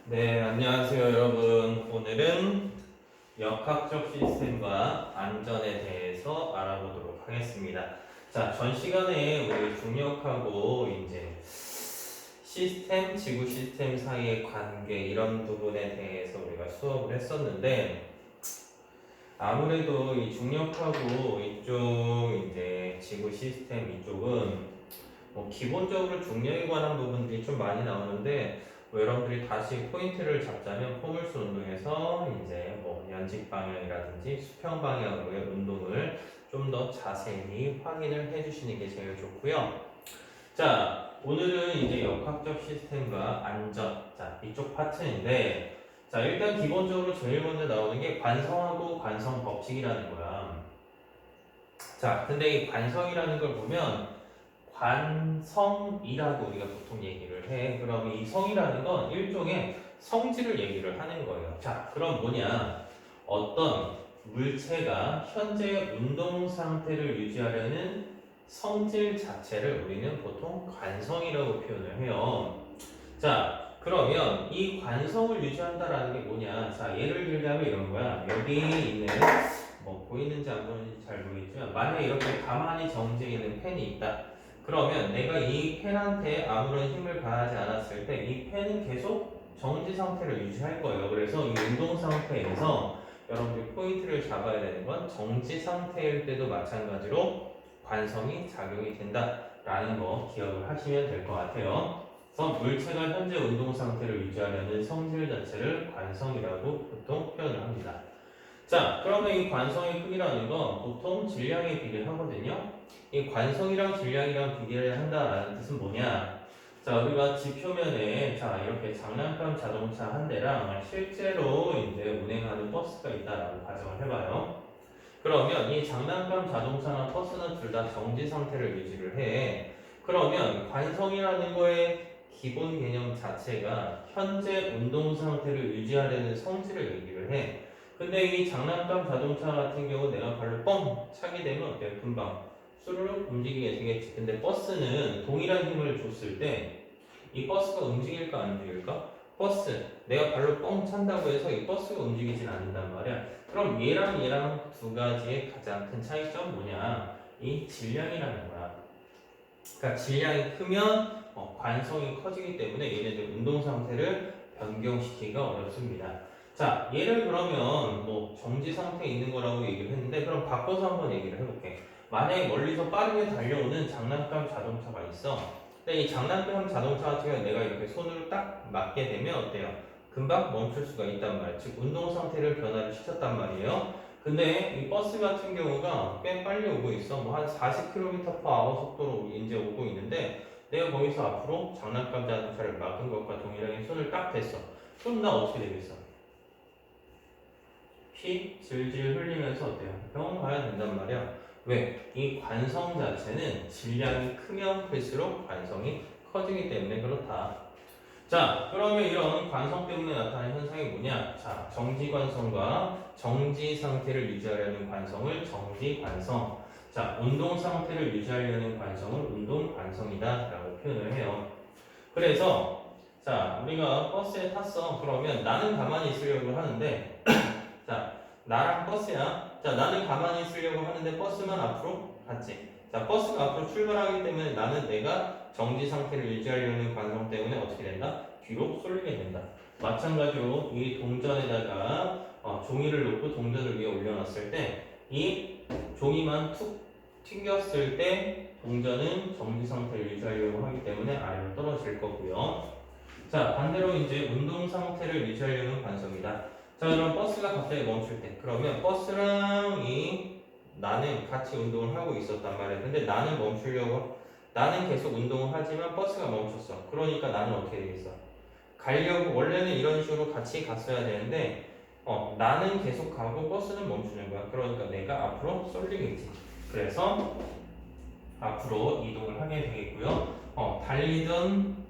네, 안녕하세요, 여러분. 오늘은 역학적 시스템과 안전에 대해서 알아보도록 하겠습니다. 자, 전 시간에 우리 중력하고 이제 시스템, 지구 시스템 사이의 관계 이런 부분에 대해서 우리가 수업을 했었는데 아무래도 이 중력하고 이쪽 이제 지구 시스템 이쪽은 뭐 기본적으로 중력에 관한 부분들이 좀 많이 나오는데 뭐 여러분들이 다시 포인트를 잡자면 포물선 운동에서 이제 뭐 연직 방향이라든지 수평 방향으로의 운동을 좀 더 자세히 확인을 해주시는 게 제일 좋고요. 자, 오늘은 이제 역학적 시스템과 안전, 자 이쪽 파트인데, 자 일단 기본적으로 제일 먼저 나오는 게 관성하고 관성 법칙이라는 거야. 자, 근데 이 관성이라는 걸 보면 관성이라고 우리가 보통 얘기를 해. 그럼 이 성이라는 건 일종의 성질을 얘기를 하는 거예요. 자, 그럼 뭐냐? 어떤 물체가 현재 운동 상태를 유지하려는 성질 자체를 우리는 보통 관성이라고 표현을 해요. 자, 그러면 이 관성을 유지한다라는 게 뭐냐? 자, 예를 들자면 이런 거야. 여기 있는 뭐 보이는지 안 보이는지 잘 모르겠지만 만약에 이렇게 가만히 정지해 있는 펜이 있다. 그러면 내가 이 펜한테 아무런 힘을 가하지 않았을 때 이 펜은 계속 정지 상태를 유지할 거예요. 그래서 이 운동 상태에서 여러분들이 포인트를 잡아야 되는 건 정지 상태일 때도 마찬가지로 관성이 작용이 된다라는 거 기억을 하시면 될 것 같아요. 그래서 물체가 현재 운동 상태를 유지하려는 성질 자체를 관성이라고 보통 표현을 합니다. 자, 그러면 이 관성의 크기라는 건 보통 질량에 비례하거든요. 이 관성이랑 질량이랑 비례를 한다라는 뜻은 뭐냐? 자, 우리가 지표면에 자 이렇게 장난감 자동차 한 대랑 실제로 이제 운행하는 버스가 있다라고 가정을 해봐요. 그러면 이 장난감 자동차나 버스는 둘 다 정지 상태를 유지를 해. 그러면 관성이라는 거의 기본 개념 자체가 현재 운동 상태를 유지하려는 성질을 얘기를 해. 근데 이 장난감 자동차 같은 경우 내가 발로 뻥 차게 되면 어때요? 금방 스르륵 움직이게 되겠지. 근데 버스는 동일한 힘을 줬을 때 이 버스가 움직일까 안 움직일까? 버스 내가 발로 뻥 찬다고 해서 이 버스가 움직이진 않는단 말이야. 그럼 얘랑 두 가지의 가장 큰 차이점 뭐냐? 이 질량이라는 거야. 그러니까 질량이 크면 관성이 커지기 때문에 얘네들 운동 상태를 변경시키기가 어렵습니다. 자, 얘를 그러면 뭐 정지 상태에 있는 거라고 얘기를 했는데 그럼 바꿔서 한번 얘기를 해볼게. 만약에 멀리서 빠르게 달려오는 장난감 자동차가 있어. 근데 이 장난감 자동차 같은 경우는 내가 이렇게 손으로 딱 맞게 되면 어때요? 금방 멈출 수가 있단 말이에요. 즉 운동 상태를 변화를 시켰단 말이에요. 근데 이 버스 같은 경우가 꽤 빨리 오고 있어. 뭐 한 40km/h 속도로 이제 오고 있는데 내가 거기서 앞으로 장난감 자동차를 막은 것과 동일하게 손을 딱 댔어. 그럼 나 어떻게 되겠어? 피 질질 흘리면서 어때요? 병원 가야 된단 말이야. 왜? 이 관성 자체는 질량이 크면 클수록 관성이 커지기 때문에 그렇다. 자, 그러면 이런 관성 때문에 나타나는 현상이 뭐냐? 자, 정지 관성과 정지 상태를 유지하려는 관성을 정지 관성. 자, 운동 상태를 유지하려는 관성을 운동 관성이다 라고 표현을 해요. 그래서 자, 우리가 버스에 탔어. 그러면 나는 가만히 있으려고 하는데 자, 나랑 버스야. 자, 나는 가만히 있으려고 하는데 버스만 앞으로 갔지. 자, 버스가 앞으로 출발하기 때문에 나는 내가 정지 상태를 유지하려는 관성 때문에 어떻게 된다? 뒤로 쏠리게 된다. 마찬가지로 이 동전에다가 종이를 놓고 동전을 위에 올려놨을 때 이 종이만 툭 튕겼을 때 동전은 정지 상태를 유지하려고 하기 때문에 아래로 떨어질 거고요. 자, 반대로 이제 운동 상태를 유지하려는 관성이다. 자, 그럼 버스가 갑자기 멈출 때, 그러면 버스랑 나는 같이 운동을 하고 있었단 말이야. 근데 나는 멈추려고, 나는 계속 운동을 하지만 버스가 멈췄어. 그러니까 나는 어떻게 되겠어? 가려고, 원래는 이런 식으로 같이 갔어야 되는데, 나는 계속 가고 버스는 멈추는 거야. 그러니까 내가 앞으로 쏠리겠지. 그래서 앞으로 이동을 하게 되겠고요. 달리던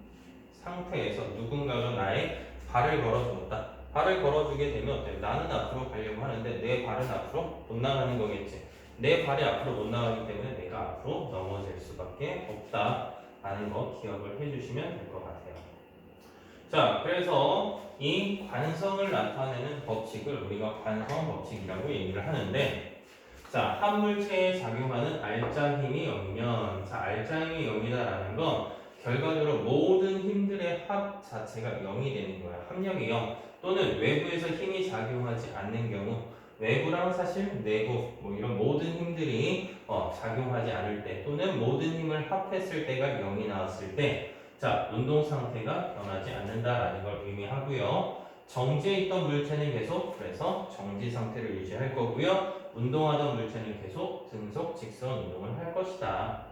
상태에서 누군가가 나의 발을 걸어주었다. 발을 걸어주게 되면 어때요? 나는 앞으로 가려고 하는데 내 발은 앞으로 못 나가는 거겠지. 내 발이 앞으로 못 나가기 때문에 내가 앞으로 넘어질 수밖에 없다라는 거 기억을 해주시면 될 것 같아요. 자, 그래서 이 관성을 나타내는 법칙을 우리가 관성 법칙이라고 얘기를 하는데, 자, 한 물체에 작용하는 알짜 힘이 0이면, 자, 알짜 힘이 0이다라는 건 결과적으로 모든 힘들의 합 자체가 0이 되는 거야. 합력이 0. 또는 외부에서 힘이 작용하지 않는 경우, 외부랑 사실 내부 뭐 이런 모든 힘들이 작용하지 않을 때, 또는 모든 힘을 합했을 때가 0이 나왔을 때, 자, 운동 상태가 변하지 않는다라는 걸 의미하고요. 정지해 있던 물체는 계속 그래서 정지 상태를 유지할 거고요. 운동하던 물체는 계속 등속 직선 운동을 할 것이다.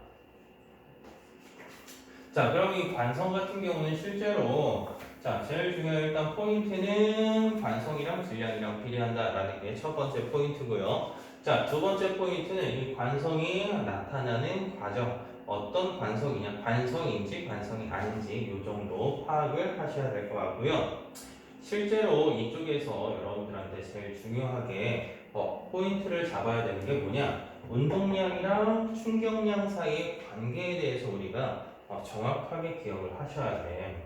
자, 그럼 이 관성 같은 경우는 실제로, 자, 제일 중요한 일단 포인트는 관성이랑 질량이랑 비례한다라는 게 첫 번째 포인트고요. 자, 두 번째 포인트는 이 관성이 나타나는 과정, 어떤 관성이냐, 관성인지 관성이 아닌지 이 정도 파악을 하셔야 될 것 같고요. 실제로 이쪽에서 여러분들한테 제일 중요하게 포인트를 잡아야 되는 게 뭐냐, 운동량이랑 충격량 사이의 관계에 대해서 우리가 정확하게 기억을 하셔야 돼.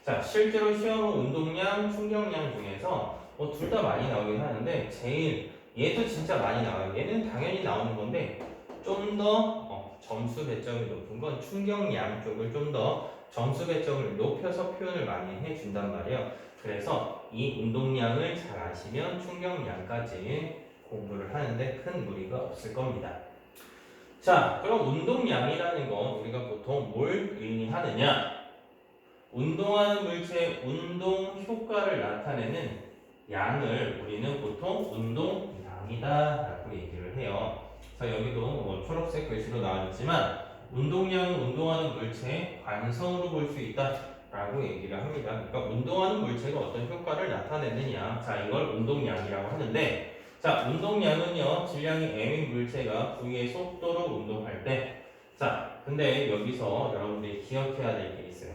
자, 실제로 시험 운동량, 충격량 중에서 둘 다 많이 나오긴 하는데 제일 얘도 진짜 많이 나와요. 얘는 당연히 나오는 건데 좀 더 점수 배점이 높은 건 충격량 쪽을 좀 더 점수 배점을 높여서 표현을 많이 해준단 말이에요. 그래서 이 운동량을 잘 아시면 충격량까지 공부를 하는데 큰 무리가 없을 겁니다. 자, 그럼 운동량이라는 건 우리가 보통 뭘 의미하느냐? 운동하는 물체의 운동 효과를 나타내는 양을 우리는 보통 운동량이다라고 얘기를 해요. 자, 여기도 뭐 초록색 글씨로 나와있지만 운동량은 운동하는 물체의 관성으로 볼 수 있다라고 얘기를 합니다. 그러니까 운동하는 물체가 어떤 효과를 나타내느냐, 자, 이걸 운동량이라고 하는데, 자, 운동량은요, 질량이 m인 물체가 V의 속도로 운동할 때, 자, 근데 여기서 여러분들이 기억해야 될 게 있어요.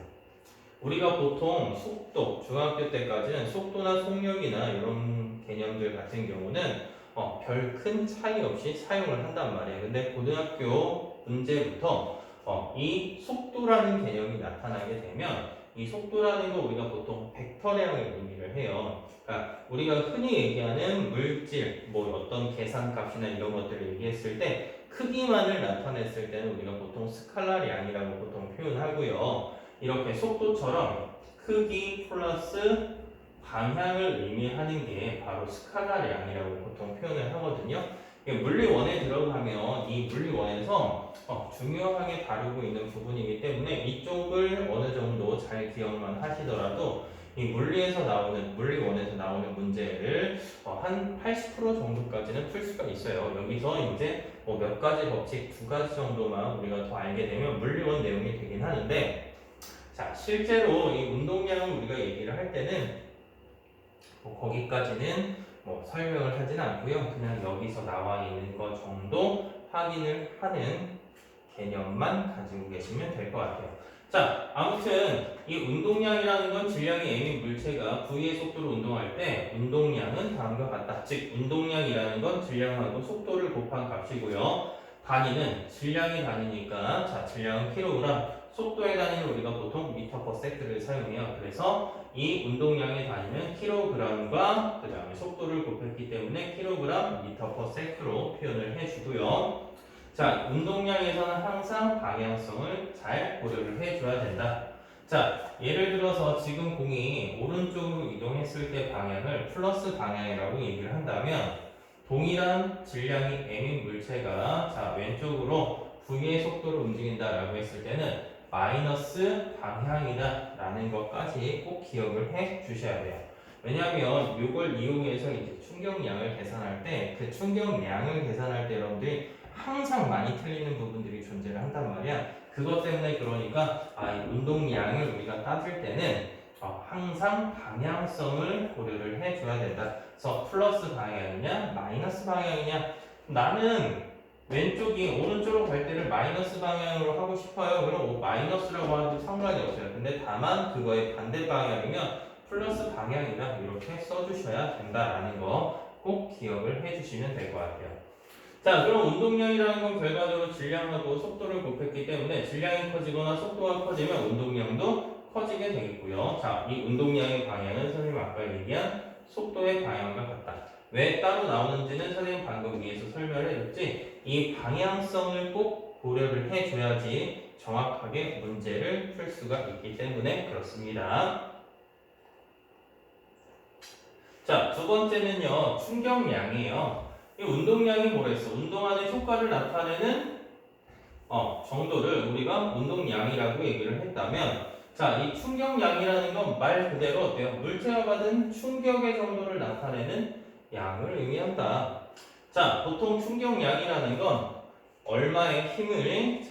우리가 보통 속도, 중학교 때까지는 속도나 속력이나 이런 개념들 같은 경우는 별 큰 차이 없이 사용을 한단 말이에요. 근데 고등학교 문제부터 이 속도라는 개념이 나타나게 되면 이 속도라는 거 우리가 보통 벡터량을 의미를 해요. 그러니까 우리가 흔히 얘기하는 물질, 뭐 어떤 계산값이나 이런 것들을 얘기했을 때 크기만을 나타냈을 때는 우리가 보통 스칼라량이라고 보통 표현하고요. 이렇게 속도처럼 크기 플러스 방향을 의미하는 게 바로 스칼라량이라고 보통 표현을 하거든요. 물리원에 들어가면 이 물리원에서 중요하게 다루고 있는 부분이기 때문에 이쪽을 어느 정도 잘 기억만 하시더라도 이 물리원에서 나오는 문제를 한 80% 정도까지는 풀 수가 있어요. 여기서 이제 뭐 몇 가지 법칙, 두 가지 정도만 우리가 더 알게 되면 물리원 내용이 되긴 하는데, 자, 실제로 이 운동량을 우리가 얘기를 할 때는 뭐 거기까지는 뭐 설명을 하진 않고요. 그냥 여기서 나와 있는 것 정도 확인을 하는 개념만 가지고 계시면 될 것 같아요. 자, 아무튼 이 운동량이라는 건 질량이 m인 물체가 V의 속도로 운동할 때 운동량은 다음과 같다. 즉, 운동량이라는 건 질량하고 속도를 곱한 값이고요. 단위는 질량이 단위니까, 자, 질량은 킬로그램, 속도의 단위는 우리가 보통 미터 퍼 세크를 사용해요. 그래서 이 운동량의 단위는 킬로그램과 그 다음에 속도를 곱했기 때문에 킬로그램 미터 퍼 세크로 표현을 해주고요. 자, 운동량에서는 항상 방향성을 잘 고려를 해줘야 된다. 자, 예를 들어서 지금 공이 오른쪽으로 이동했을 때 방향을 플러스 방향이라고 얘기를 한다면 동일한 질량이 m인 물체가 자, 왼쪽으로 V의 속도로 움직인다라고 했을 때는 마이너스 방향이다 라는 것까지 꼭 기억을 해 주셔야 돼요. 왜냐하면 이걸 이용해서 이제 충격량을 계산할 때 그 충격량을 계산할 때 여러분들이 항상 많이 틀리는 부분들이 존재를 한단 말이야. 그것 때문에 그러니까 이 운동량을 우리가 따질 때는 항상 방향성을 고려를 해줘야 된다. 그래서 플러스 방향이냐 마이너스 방향이냐, 나는 왼쪽이 오른쪽으로 갈 때를 마이너스 방향으로 하고 싶어요. 그럼 마이너스라고 해도 상관이 없어요. 근데 다만 그거의 반대 방향이면 플러스 방향이다 이렇게 써주셔야 된다라는 거 꼭 기억을 해주시면 될 것 같아요. 자, 그럼 운동량이라는 건 결과적으로 질량하고 속도를 곱했기 때문에 질량이 커지거나 속도가 커지면 운동량도 커지게 되겠고요. 자, 이 운동량의 방향은 선생님 아까 얘기한 속도의 방향과 같다. 왜 따로 나오는지는 선생님 방금 위에서 설명을 해줬지. 이 방향성을 꼭 고려를 해줘야지 정확하게 문제를 풀 수가 있기 때문에 그렇습니다. 자, 두 번째는요, 충격량이에요. 이 운동량이 뭐랬어? 운동하는 효과를 나타내는 정도를 우리가 운동량이라고 얘기를 했다면, 자, 이 충격량이라는 건 말 그대로 어때요? 물체가 받은 충격의 정도를 나타내는 양을 의미한다. 자, 보통 충격량이라는 건 얼마의 힘을,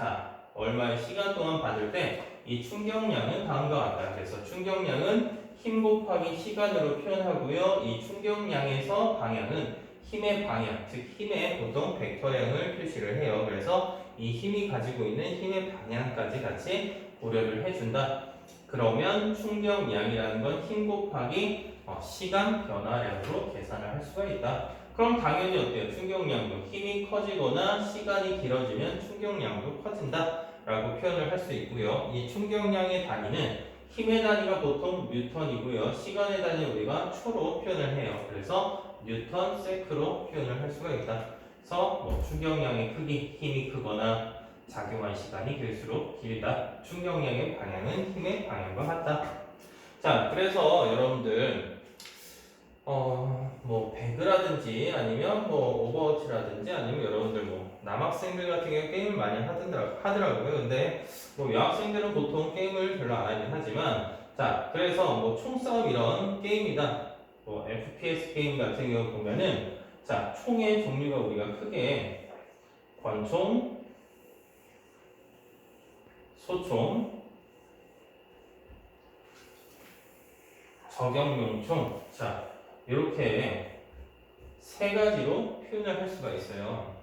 얼마의 시간 동안 받을 때 이 충격량은 다음과 같다. 그래서 충격량은 힘 곱하기 시간으로 표현하고요. 이 충격량에서 방향은 힘의 방향, 즉 힘의 보통 벡터량을 표시를 해요. 그래서 이 힘이 가지고 있는 힘의 방향까지 같이 고려를 해준다. 그러면 충격량이라는 건 힘 곱하기 시간 변화량으로 계산을 할 수가 있다. 그럼 당연히 어때요? 충격량도 힘이 커지거나 시간이 길어지면 충격량도 커진다 라고 표현을 할 수 있고요. 이 충격량의 단위는 힘의 단위가 보통 뉴턴이고요. 시간의 단위 우리가 초로 표현을 해요. 그래서 뉴턴 세크로 표현을 할 수가 있다. 그래서 충격량의 크기, 힘이 크거나 작용한 시간이 길수록 길다. 충격량의 방향은 힘의 방향과 같다. 자, 그래서 여러분들 배그라든지 아니면 오버워치라든지 아니면 여러분들 남학생들 같은 경우 게임을 많이 하더라고요. 근데 여학생들은 보통 게임을 별로 안 하긴 하지만, 자, 그래서 총싸움 이런 게임이다. FPS 게임 같은 경우 보면은, 자, 총의 종류가 우리가 크게 권총, 소총, 저격용총, 자, 이렇게 세 가지로 표현을 할 수가 있어요.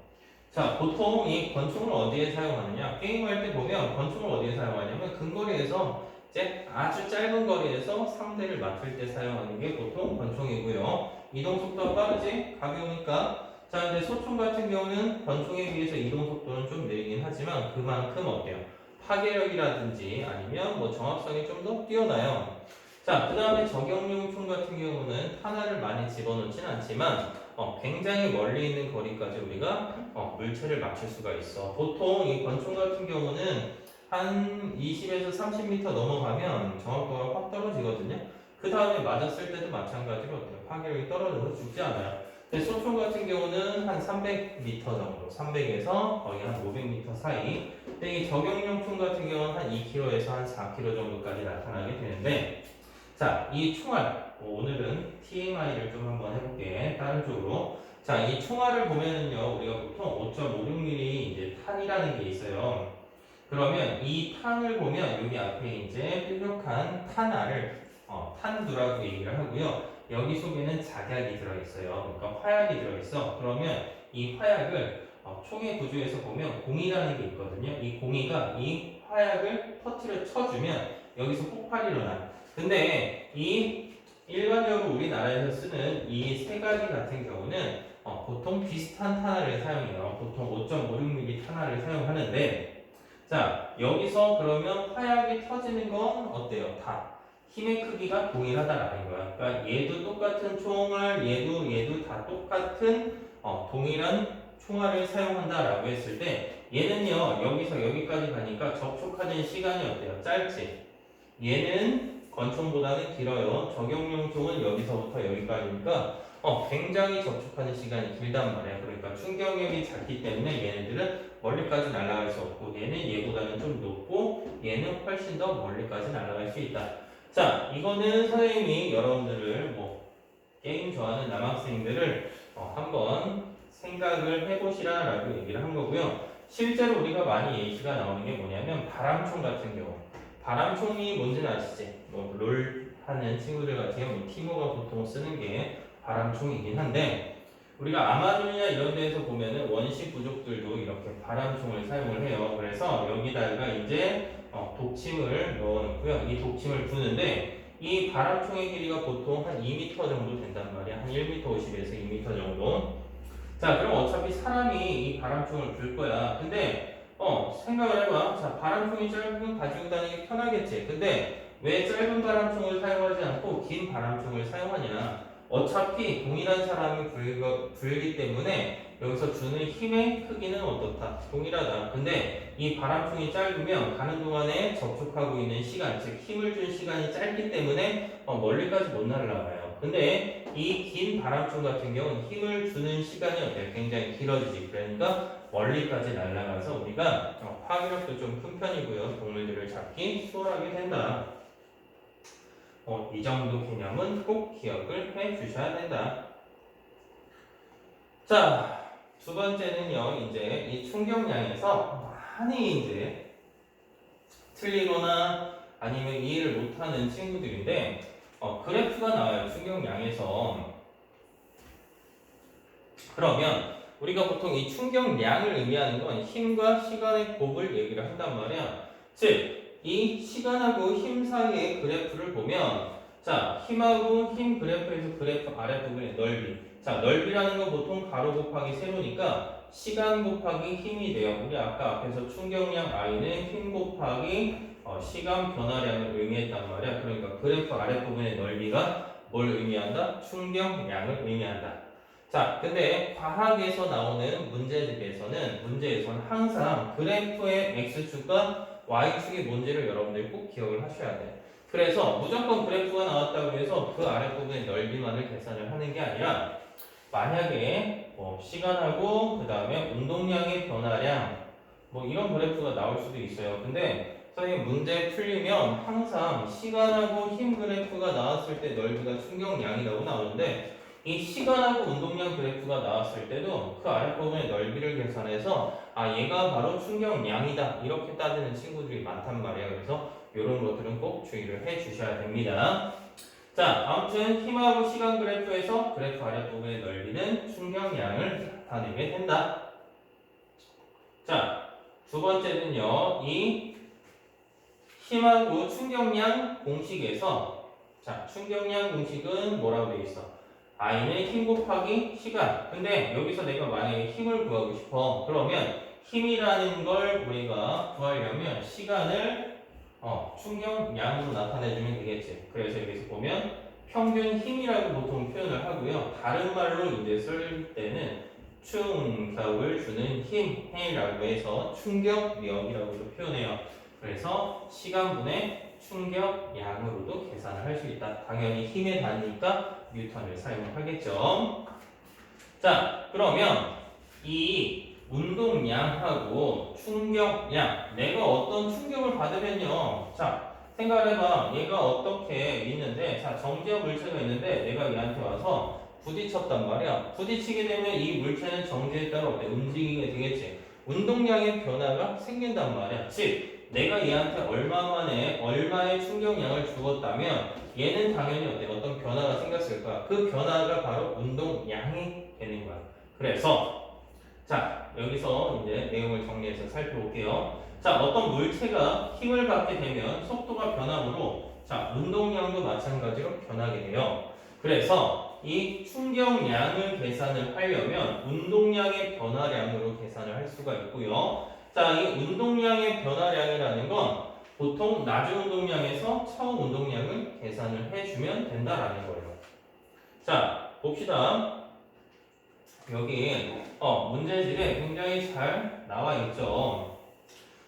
자, 보통 이 권총을 어디에 사용하느냐? 게임할 때 보면 권총을 어디에 사용하냐면 근거리에서 이제 아주 짧은 거리에서 상대를 맞출 때 사용하는 게 보통 권총이고요. 이동 속도가 빠르지? 가벼우니까. 자, 근데 소총 같은 경우는 권총에 비해서 이동 속도는 좀 느리긴 하지만 그만큼 어때요? 파괴력이라든지 아니면 정확성이 좀 더 뛰어나요. 자, 그 다음에 저격용 총 같은 경우는 탄화를 많이 집어넣진 않지만 굉장히 멀리 있는 거리까지 우리가 물체를 맞출 수가 있어. 보통 이 권총 같은 경우는 한 20에서 30m 넘어가면 정확도가 확 떨어지거든요. 그 다음에 맞았을 때도 마찬가지로 어때요? 파괴력이 떨어져서 죽지 않아요. 근데 소총 같은 경우는 한 300m 정도, 300에서 거의 한 500m 사이. 근데 이 저격용 총 같은 경우는 한 2km에서 한 4km 정도까지 나타나게 되는데, 자, 이 총알, 오늘은 TMI를 좀 한번 해볼게. 다른 쪽으로. 자, 이 총알을 보면은요, 우리가 보통 5.56mm 이제 탄이라는 게 있어요. 그러면 이 탄을 보면 여기 앞에 이제 뾰족한 탄알을 탄두라고 얘기를 하고요. 여기 속에는 작약이 들어있어요. 그러니까 화약이 들어있어. 그러면 이 화약을 총의 구조에서 보면 공이라는 게 있거든요. 이 공이가 이 화약을 터트려 쳐주면 여기서 폭발이 일어나. 근데 이 일반적으로 우리나라에서 쓰는 이 세 가지 같은 경우는 보통 비슷한 탄알을 사용해요. 보통 5.56mm 탄알을 사용하는데, 자, 여기서 그러면 화약이 터지는 건 어때요? 다 힘의 크기가 동일하다라는 거야. 그러니까 얘도 똑같은 총알, 얘도 다 똑같은 동일한 총알을 사용한다라고 했을 때, 얘는요 여기서 여기까지 가니까 접촉하는 시간이 어때요? 짧지. 얘는 권총보다는 길어요. 저격용 총은 여기서부터 여기까지니까 굉장히 접촉하는 시간이 길단 말이야. 그러니까 충격력이 작기 때문에 얘네들은 멀리까지 날아갈 수 없고, 얘는 얘보다는 좀 높고 얘는 훨씬 더 멀리까지 날아갈 수 있다. 자, 이거는 선생님이 여러분들을 게임 좋아하는 남학생들을 한번 생각을 해보시라라고 얘기를 한 거고요. 실제로 우리가 많이 예시가 나오는 게 뭐냐면 바람총 같은 경우. 바람총이 뭔지는 아시지? 롤 하는 친구들 같은 경우 티모가 보통 쓰는 게 바람총이긴 한데, 우리가 아마존이나 이런 데에서 보면은 원시 부족들도 이렇게 바람총을 사용을 해요. 그래서 여기다가 이제 독침을 넣어놓고요. 이 독침을 부는데 이 바람총의 길이가 보통 한 2m 정도 된단 말이야. 한 1m 50에서 2m 정도. 자, 그럼 어차피 사람이 이 바람총을 불 거야. 근데 생각을 해봐. 자, 바람총이 짧으면 가지고 다니기 편하겠지. 근데 왜 짧은 바람총을 사용하지 않고 긴 바람총을 사용하냐? 어차피 동일한 사람이 불기 때문에 여기서 주는 힘의 크기는 어떻다? 동일하다. 근데 이 바람총이 짧으면 가는 동안에 접촉하고 있는 시간, 즉 힘을 준 시간이 짧기 때문에 멀리까지 못 날아가요. 근데 이 긴 바람총 같은 경우는 힘을 주는 시간이 어때요? 굉장히 길어지지. 그러니까 멀리까지 날아가서 우리가 파괴력도 좀 큰 편이고요. 동물들을 잡기 수월하게 된다. 이 정도 개념은 꼭 기억을 해 주셔야 된다. 자, 두 번째는요, 이제 이 충격량에서 많이 이제 틀리거나 아니면 이해를 못하는 친구들인데, 그래프가 나와요, 충격량에서. 그러면 우리가 보통 이 충격량을 의미하는 건 힘과 시간의 곱을 얘기를 한단 말이야. 즉, 이 시간하고 힘 사이의 그래프를 보면, 자, 힘하고 힘 그래프에서 그래프 아랫부분의 넓이. 자, 넓이라는 건 보통 가로 곱하기 세로니까 시간 곱하기 힘이 돼요. 우리 아까 앞에서 충격량 I는 힘 곱하기 시간 변화량을 의미했단 말이야. 그러니까 그래프 아랫부분의 넓이가 뭘 의미한다? 충격량을 의미한다. 자, 근데 과학에서 나오는 문제에서는 항상 그래프의 x축과 y축이 뭔지를 여러분들이 꼭 기억을 하셔야 돼요. 그래서 무조건 그래프가 나왔다고 해서 그 아랫부분의 넓이만을 계산을 하는 게 아니라 만약에 시간하고 그 다음에 운동량의 변화량 이런 그래프가 나올 수도 있어요. 근데 선생님 문제 풀리면 항상 시간하고 힘 그래프가 나왔을 때 넓이가 충격량이라고 나오는데 이 시간하고 운동량 그래프가 나왔을 때도 그 아랫부분의 넓이를 계산해서 얘가 바로 충격량이다 이렇게 따지는 친구들이 많단 말이에요. 그래서 이런 것들은 꼭 주의를 해 주셔야 됩니다. 자, 아무튼 힘하고 시간 그래프에서 그래프 아랫부분의 넓이는 충격량을 나타내게 된다. 자, 두 번째는요. 이 힘하고 충격량 공식에서 충격량 공식은 뭐라고 되어 있어? I는 힘 곱하기 시간. 근데 여기서 내가 만약에 힘을 구하고 싶어. 그러면 힘이라는 걸 우리가 구하려면 시간을 충격량으로 나타내주면 되겠지. 그래서 여기서 보면 평균 힘이라고 보통 표현을 하고요. 다른 말로 이제 쓸 때는 충격을 주는 힘이라고 해서 충격력이라고도 표현해요. 그래서 시간분의 충격량으로도 계산을 할 수 있다. 당연히 힘의 단위니까 뉴턴을 사용하겠죠. 자, 그러면 이 운동량하고 충격량, 내가 어떤 충격을 받으면요. 자, 생각해봐. 얘가 어떻게 있는데, 자, 정지형 물체가 있는데, 내가 얘한테 와서 부딪혔단 말이야. 부딪히게 되면 이 물체는 정지에 따라 어때? 움직이게 되겠지. 운동량의 변화가 생긴단 말이야. 즉, 내가 얘한테 얼마 만에 얼마의 충격량을 주었다면, 얘는 당연히 어때? 어떤 변화가 생겼을 거야. 그 변화가 바로 운동량이 되는 거야. 그래서 자, 여기서 이제 내용을 정리해서 살펴볼게요. 자, 어떤 물체가 힘을 받게 되면 속도가 변함으로 자, 운동량도 마찬가지로 변하게 돼요. 그래서 이 충격량을 계산을 하려면 운동량의 변화량으로 계산을 할 수가 있고요. 자, 이 운동량의 변화량이라는 건 보통 낮은 운동량에서 처음 운동량을 계산을 해주면 된다라는 거예요. 자, 봅시다. 여기 문제집에 굉장히 잘 나와 있죠.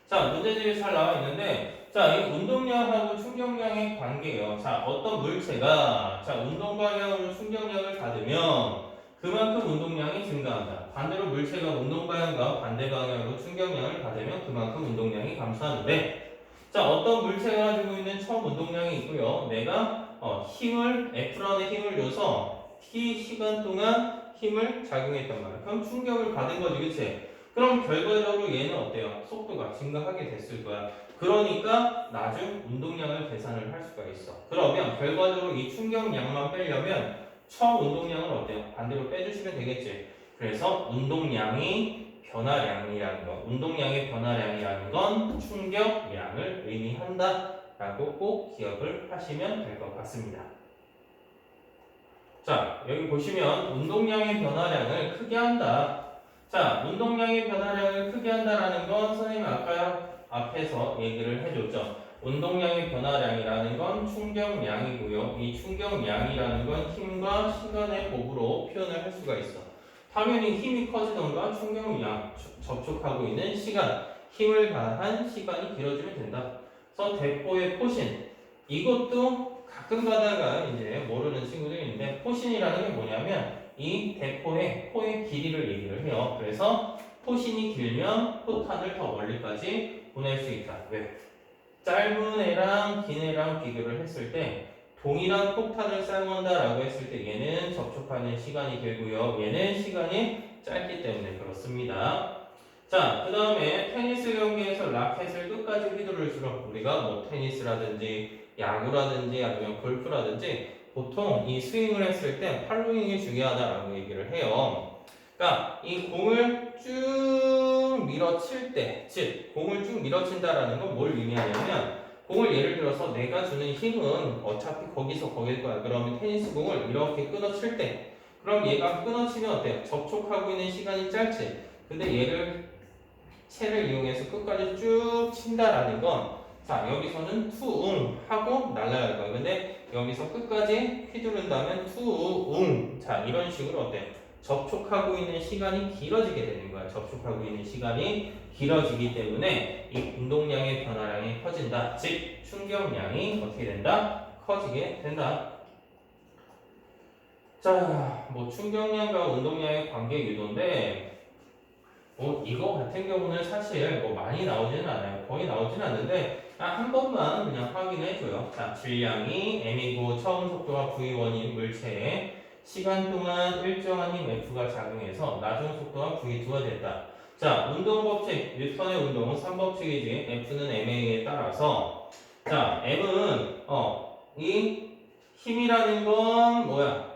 자, 문제집이 잘 나와 있는데 자, 이 운동량하고 충격량의 관계예요. 자, 어떤 물체가 운동 방향으로 충격량을 받으면 그만큼 운동량이 증가한다. 반대로 물체가 운동 방향과 반대 방향으로 충격량을 받으면 그만큼 운동량이 감소하는데 자, 어떤 물체가 가지고 있는 처음 운동량이 있고요. 내가 힘을 F런의 힘을 줘서 T 시간 동안 힘을 작용했단 말이야. 그럼 충격을 받은 거지, 그치? 그럼 결과적으로 얘는 어때요? 속도가 증가하게 됐을 거야. 그러니까 나중 운동량을 계산을 할 수가 있어. 그러면 결과적으로 이 충격량만 빼려면 처음 운동량을 어때요? 반대로 빼주시면 되겠지. 그래서 운동량이 변화량이라는 거, 운동량의 변화량이라는 건 충격량을 의미한다 라고 꼭 기억을 하시면 될 것 같습니다. 자, 여기 보시면 운동량의 변화량을 크게 한다. 자, 운동량의 변화량을 크게 한다라는 건 선생님이 아까 앞에서 얘기를 해줬죠. 운동량의 변화량이라는 건 충격량이고요. 이 충격량이라는 건 힘과 시간의 곱으로 표현을 할 수가 있어. 당연히 힘이 커지던가 충격량, 접촉하고 있는 시간, 힘을 가한 시간이 길어지면 된다. 그래서 대포의 포신, 이것도 가끔 가다가 이제 모르는 친구들이 있는데, 포신이라는 게 뭐냐면 이 대포의 포의 길이를 얘기를 해요. 그래서 포신이 길면 포탄을 더 멀리까지 보낼 수 있다. 왜? 짧은 애랑 긴 애랑 비교를 했을 때 동일한 폭탄을 사용한다라고 했을 때 얘는 접촉하는 시간이 길고요. 얘는 시간이 짧기 때문에 그렇습니다. 자, 그 다음에 테니스 경기에서 라켓을 끝까지 휘두를수록 우리가 뭐 테니스라든지 야구라든지 아니면 골프라든지 보통 이 스윙을 했을 때 팔로잉이 중요하다라고 얘기를 해요. 그러니까 이 공을 쭉 밀어칠 때, 즉 공을 쭉 밀어친다라는 건 뭘 의미하냐면 공을 예를 들어서 내가 주는 힘은 어차피 거기서 거길 거야. 그러면 테니스 공을 이렇게 끊어칠 때, 그럼 얘가 끊어치면 어때요? 접촉하고 있는 시간이 짧지. 근데 얘를 채를 이용해서 끝까지 쭉 친다라는 건, 자 여기서는 투웅 하고 날아갈 거야. 근데 여기서 끝까지 휘두른다면 투웅. 자 이런 식으로 어때요? 접촉하고 있는 시간이 길어지게 되는 거야. 접촉하고 있는 시간이 길어지기 때문에 이 운동량의 변화량이 커진다. 즉 충격량이 어떻게 된다? 커지게 된다. 자, 뭐 충격량과 운동량의 관계 유도인데, 이거 같은 경우는 사실 뭐 많이 나오지는 않아요. 거의 나오지는 않는데 한 번만 그냥 확인해줘요. 자, 질량이 m이고 처음 속도가 v1인 물체에 시간 동안 일정한 힘 F가 작용해서 나중 속도가 v2가 됐다. 자, 운동 법칙, 뉴턴의 운동은 3법칙이지. F는 ma에 따라서, 자, m은 이 힘이라는 건 뭐야?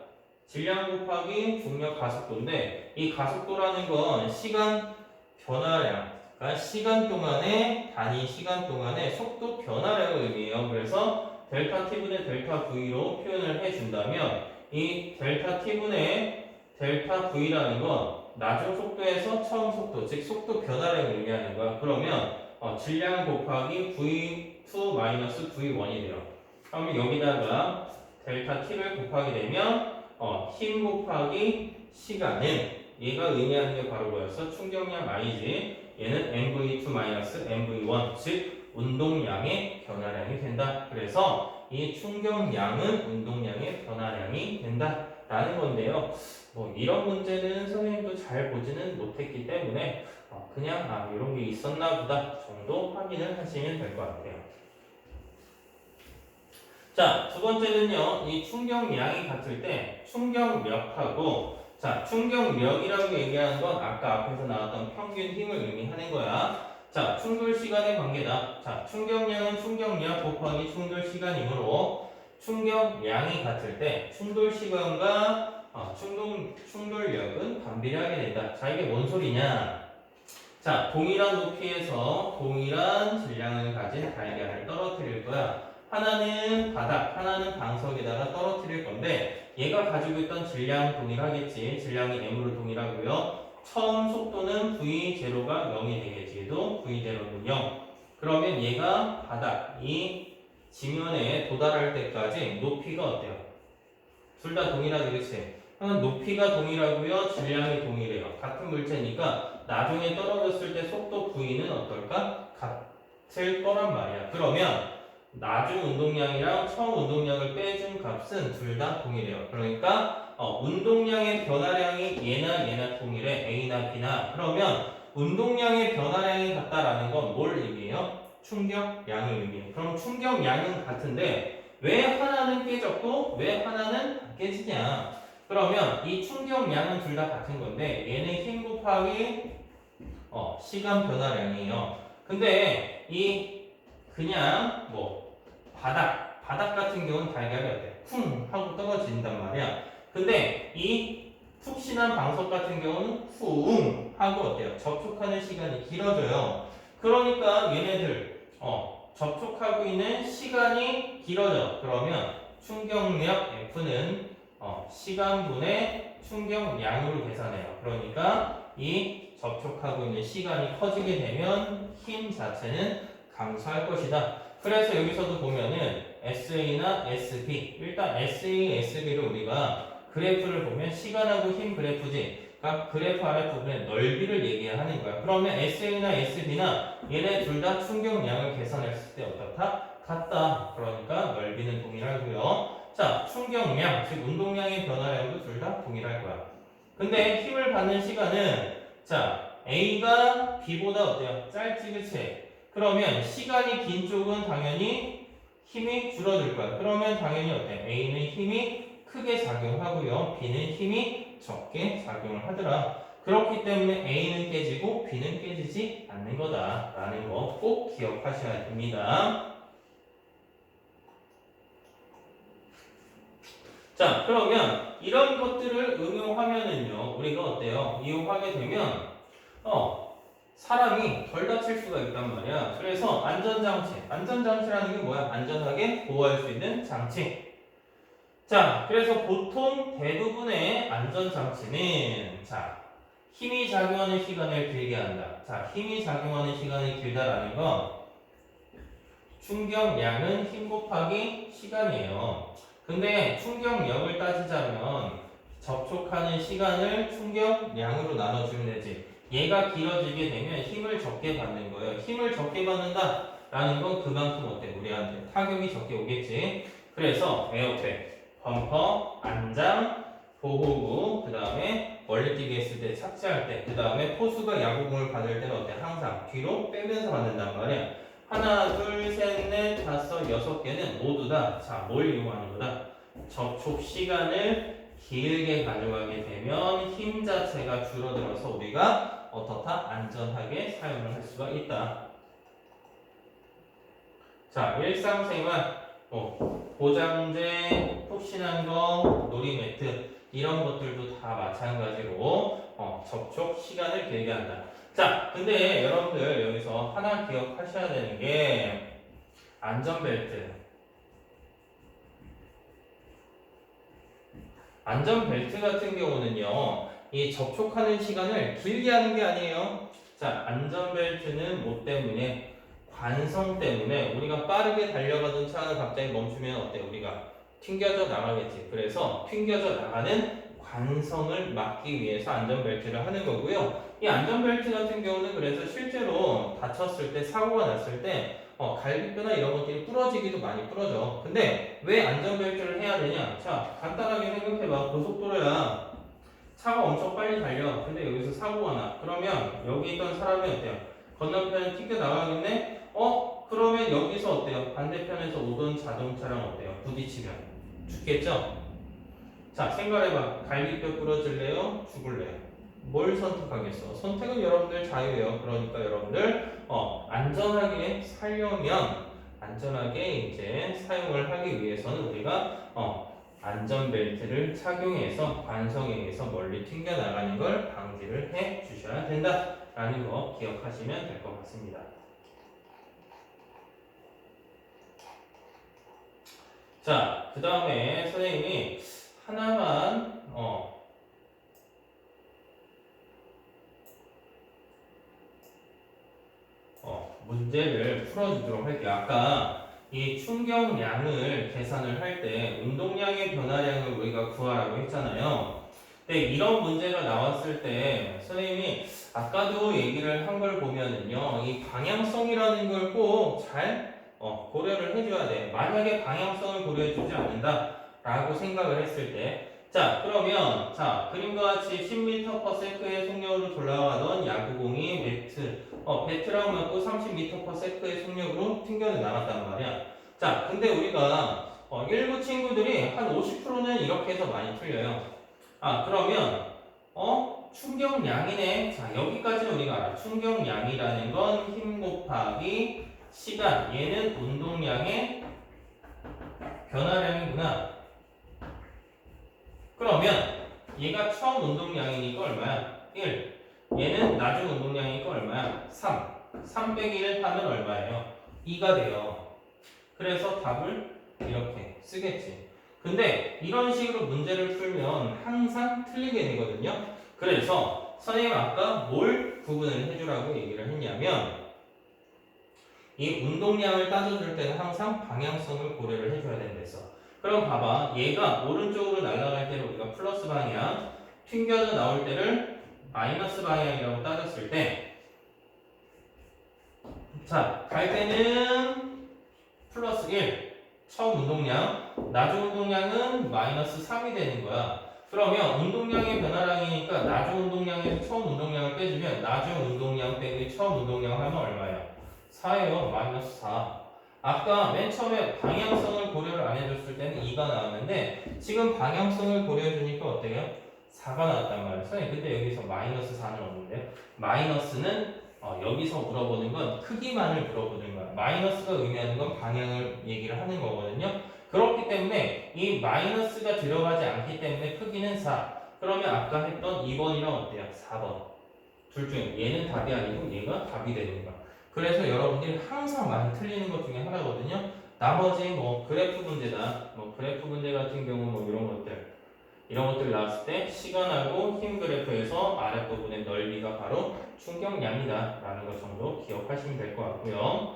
질량 곱하기 중력 가속도인데, 이 가속도라는 건 시간 변화량, 그러니까 시간 동안의 단위 시간 동안의 속도 변화량을 의미해요. 그래서 델타 t분의 델타 v로 표현을 해준다면 이 델타 t분의 델타 v라는 건 나중 속도에서 처음 속도, 즉 속도 변화량을 의미하는 거야. 그러면 질량 곱하기 v2 마이너스 v1이 돼요. 그러면 여기다가 델타 t를 곱하게 되면 힘 곱하기 시간은 얘가 의미하는 게 바로 뭐였어? 충격량 i지. 얘는 mv2-mv1, 즉 운동량의 변화량이 된다. 그래서 이 충격량은 운동량의 변화량이 된다 라는 건데요. 뭐 이런 문제는 선생님도 잘 보지는 못했기 때문에 그냥 이런 게 있었나 보다 정도 확인을 하시면 될 것 같아요. 자, 두 번째는요. 이 충격량이 같을 때 충격력하고, 자, 충격력이라고 얘기하는 건 아까 앞에서 나왔던 평균 힘을 의미하는 거야. 자, 충돌 시간의 관계다. 자, 충격량은 충격력 곱하기 충돌 시간이므로 충격량이 같을 때 충돌 시간과 충돌력은 반비례하게 된다. 자, 이게 뭔 소리냐? 자, 동일한 높이에서 동일한 질량을 가진 달걀을 떨어뜨릴 거야. 하나는 바닥, 하나는 방석에다가 떨어뜨릴 건데 얘가 가지고 있던 질량 동일하겠지. 질량이 m으로 동일하고요. 처음 속도는 v0가 0이 되겠지. 얘도 v0는 0. 그러면 얘가 바닥, 이 지면에 도달할 때까지 높이가 어때요? 둘 다 동일하게, 그치? 높이가 동일하고요. 질량이 동일해요. 같은 물체니까 나중에 떨어졌을 때 속도 v는 어떨까? 같을 거란 말이야. 그러면 나중 운동량이랑 처음 운동량을 빼준 값은 둘 다 동일해요. 그러니까 운동량의 변화량이 얘나 동일해. A나 B나. 그러면 운동량의 변화량이 같다라는 건 뭘 의미해요? 충격량을 의미해요. 그럼 충격량은 같은데 왜 하나는 깨졌고 왜 하나는 안 깨지냐? 그러면 이 충격량은 둘 다 같은 건데 얘는 힘 곱하기 시간 변화량이에요. 근데 이 그냥 뭐 바닥 같은 경우는 달걀이 어때? 쿵 하고 떨어진단 말이야. 근데 이 푹신한 방석 같은 경우는 쿵 하고 어때요? 접촉하는 시간이 길어져요. 그러니까 얘네들 접촉하고 있는 시간이 길어져. 그러면 충격력 F는 시간분의 충격량으로 계산해요. 그러니까 이 접촉하고 있는 시간이 커지게 되면 힘 자체는 감소할 것이다. 그래서 여기서도 보면은 SA나 SB, 일단 SA, SB를 우리가 그래프를 보면 시간하고 힘 그래프지. 그러니까 그래프 아랫부분에 넓이를 얘기하는 거야. 그러면 SA나 SB나 얘네 둘 다 충격량을 계산했을 때 어떻다? 같다. 그러니까 넓이는 동일하고요. 자, 충격량, 즉 운동량의 변화량도 둘 다 동일할 거야. 근데 힘을 받는 시간은 자, A가 B보다 어때요? 짧지, 그치? 그러면 시간이 긴 쪽은 당연히 힘이 줄어들 거야. 그러면 당연히 어때? A는 힘이 크게 작용하고요. B는 힘이 적게 작용을 하더라. 그렇기 때문에 A는 깨지고 B는 깨지지 않는 거다라는 거 꼭 기억하셔야 됩니다. 자, 그러면 이런 것들을 응용하면은요, 우리가 어때요? 이용하게 되면, 사람이 덜 다칠 수가 있단 말이야. 그래서 안전장치라는 게 뭐야? 안전하게 보호할 수 있는 장치. 자, 그래서 보통 대부분의 안전장치는, 자, 힘이 작용하는 시간을 길게 한다. 자, 힘이 작용하는 시간이 길다라는 건, 충격량은 힘 곱하기 시간이에요. 근데 충격력을 따지자면 접촉하는 시간을 충격량으로 나눠주면 되지. 얘가 길어지게 되면 힘을 적게 받는 거예요. 힘을 적게 받는다라는 건 그만큼 어때? 우리한테 타격이 적게 오겠지. 그래서 에어백, 범퍼, 안장, 보호구, 그 다음에 멀리뛰기 했을 때 착지할 때, 그 다음에 포수가 야구공을 받을 때는 어때? 항상 뒤로 빼면서 받는단 말이야. 하나, 둘, 셋, 넷, 다섯, 여섯 개는 모두 다, 자, 뭘 이용하는 거다? 접촉 시간을 길게 가져가게 되면 힘 자체가 줄어들어서 우리가 어떻다? 안전하게 사용을 할 수가 있다. 자, 일상생활, 보장제, 푹신한 거, 놀이매트, 이런 것들도 다 마찬가지로 접촉 시간을 길게 한다. 자, 근데 여러분들 여기서 하나 기억하셔야 되는 게 안전벨트. 안전벨트 같은 경우는요, 이 접촉하는 시간을 길게 하는 게 아니에요. 자, 안전벨트는 뭐 때문에? 관성 때문에 우리가 빠르게 달려가던 차가 갑자기 멈추면 어때? 우리가 튕겨져 나가겠지. 그래서 튕겨져 나가는 관성을 막기 위해서 안전벨트를 하는 거고요. 이 안전벨트 같은 경우는 그래서 실제로 다쳤을 때, 사고가 났을 때 갈비뼈나 이런 것들이 부러지기도 많이 부러져. 근데 왜 안전벨트를 해야 되냐? 자, 간단하게 생각해봐. 고속도로야. 차가 엄청 빨리 달려. 근데 여기서 사고가 나. 그러면 여기 있던 사람이 어때요? 건너편에 튕겨 나가겠네? 그러면 여기서 어때요? 반대편에서 오던 자동차랑 어때요? 부딪히면 죽겠죠? 자, 생각해봐. 갈비뼈 부러질래요? 죽을래요? 뭘 선택하겠어? 선택은 여러분들 자유예요. 그러니까 여러분들 안전하게 살려면 안전하게 이제 사용을 하기 위해서는 우리가 안전벨트를 착용해서 관성에 의해서 멀리 튕겨 나가는 걸 방지를 해 주셔야 된다라는 거 기억하시면 될 것 같습니다. 자, 그 다음에 선생님이 하나만 문제를 풀어주도록 할게요. 아까 이 충격량을 계산을 할 때 운동량의 변화량을 우리가 구하라고 했잖아요. 근데 이런 문제가 나왔을 때 선생님이 아까도 얘기를 한 걸 보면은요, 이 방향성이라는 걸 꼭 잘 고려를 해줘야 돼. 만약에 방향성을 고려해주지 않는다라고 생각을 했을 때, 자, 그러면 자 그림과 같이 10m/s의 속력으로 돌아가던 야구공이 배트랑 맞고 30m/s의 속력으로 튕겨 나갔단 말이야. 자, 근데 우리가 일부 친구들이 한 50%는 이렇게 해서 많이 틀려요. 그러면 충격량이네. 자, 여기까지는 우리가 알아. 충격량이라는 건 힘 곱하기 시간. 얘는 운동량의 변화량이구나. 그러면 얘가 처음 운동량이니까 얼마야? 1. 얘는 나중 운동량이니까 얼마야? 3. 3 빼기 1 하면 얼마예요? 2가 돼요. 그래서 답을 이렇게 쓰겠지. 근데 이런 식으로 문제를 풀면 항상 틀리게 되거든요. 그래서 선생님 아까 뭘 구분을 해주라고 얘기를 했냐면 이 운동량을 따져줄 때는 항상 방향성을 고려를 해줘야 된댔어. 그럼 봐봐. 얘가 오른쪽으로 날아갈 때는 우리가 플러스 방향, 튕겨져 나올 때를 마이너스 방향이라고 따졌을 때, 자, 갈 때는 플러스 1, 처음 운동량, 나중 운동량은 마이너스 3이 되는 거야. 그러면 운동량의 변화량이니까 나중 운동량에서 처음 운동량을 빼주면 나중 운동량 빼기 처음 운동량 하면 얼마예요? 4예요. 마이너스 4. 아까 맨 처음에 방향성을 고려를 안 해줬을 때는 2가 나왔는데 지금 방향성을 고려해 주니까 어때요? 4가 나왔단 말이에요. 선생님 근데 여기서 마이너스 4는 없는데요. 마이너스는 여기서 물어보는 건 크기만을 물어보는 거야. 마이너스가 의미하는 건 방향을 얘기를 하는 거거든요. 그렇기 때문에 이 마이너스가 들어가지 않기 때문에 크기는 4. 그러면 아까 했던 2번이랑 어때요? 4번. 둘 중에 얘는 답이 아니고 얘가 답이 되는 거야. 그래서 여러분들이 항상 많이 틀리는 것 중에 하나거든요. 나머지 뭐 그래프 문제다. 뭐 그래프 문제 같은 경우 뭐 이런 것들 나왔을 때 시간하고 힘 그래프에서 아랫부분의 넓이가 바로 충격량이다 라는 것 정도 기억하시면 될 것 같고요.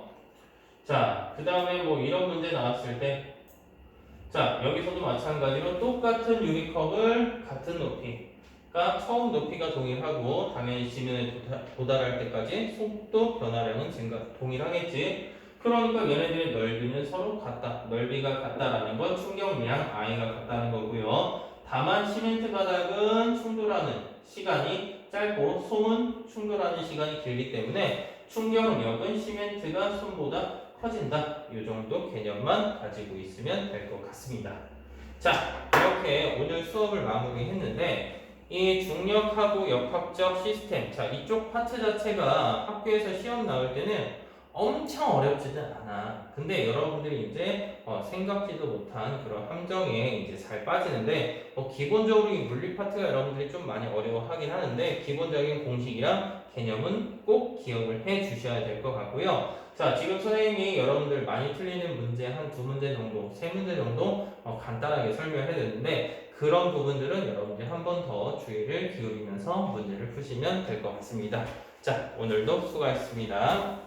자, 그 다음에 뭐 이런 문제 나왔을 때 자, 여기서도 마찬가지로 똑같은 유리컵을 같은 높이가 처음 높이가 동일하고 당연히 지면에 도달할 때까지 속도 변화량은 동일하겠지. 그러니까 얘네들의 넓이는 서로 같다. 넓이가 같다라는 건 충격량 I가 같다는 거고요. 다만 시멘트 바닥은 충돌하는 시간이 짧고 솜은 충돌하는 시간이 길기 때문에 충격력은 시멘트가 솜보다 커진다. 이 정도 개념만 가지고 있으면 될 것 같습니다. 자, 이렇게 오늘 수업을 마무리했는데 이 중력하고 역학적 시스템, 자 이쪽 파트 자체가 학교에서 시험 나올 때는 엄청 어렵지는 않아. 근데 여러분들이 이제 생각지도 못한 그런 함정에 이제 잘 빠지는데 기본적으로 이 물리 파트가 여러분들이 좀 많이 어려워하긴 하는데 기본적인 공식이랑 개념은 꼭 기억을 해 주셔야 될 것 같고요. 자, 지금 선생님이 여러분들 많이 틀리는 문제 한 두 문제 정도, 세 문제 정도 간단하게 설명을 해드렸는데 그런 부분들은 여러분들이 한 번 더 주의를 기울이면서 문제를 푸시면 될 것 같습니다. 자, 오늘도 수고하셨습니다.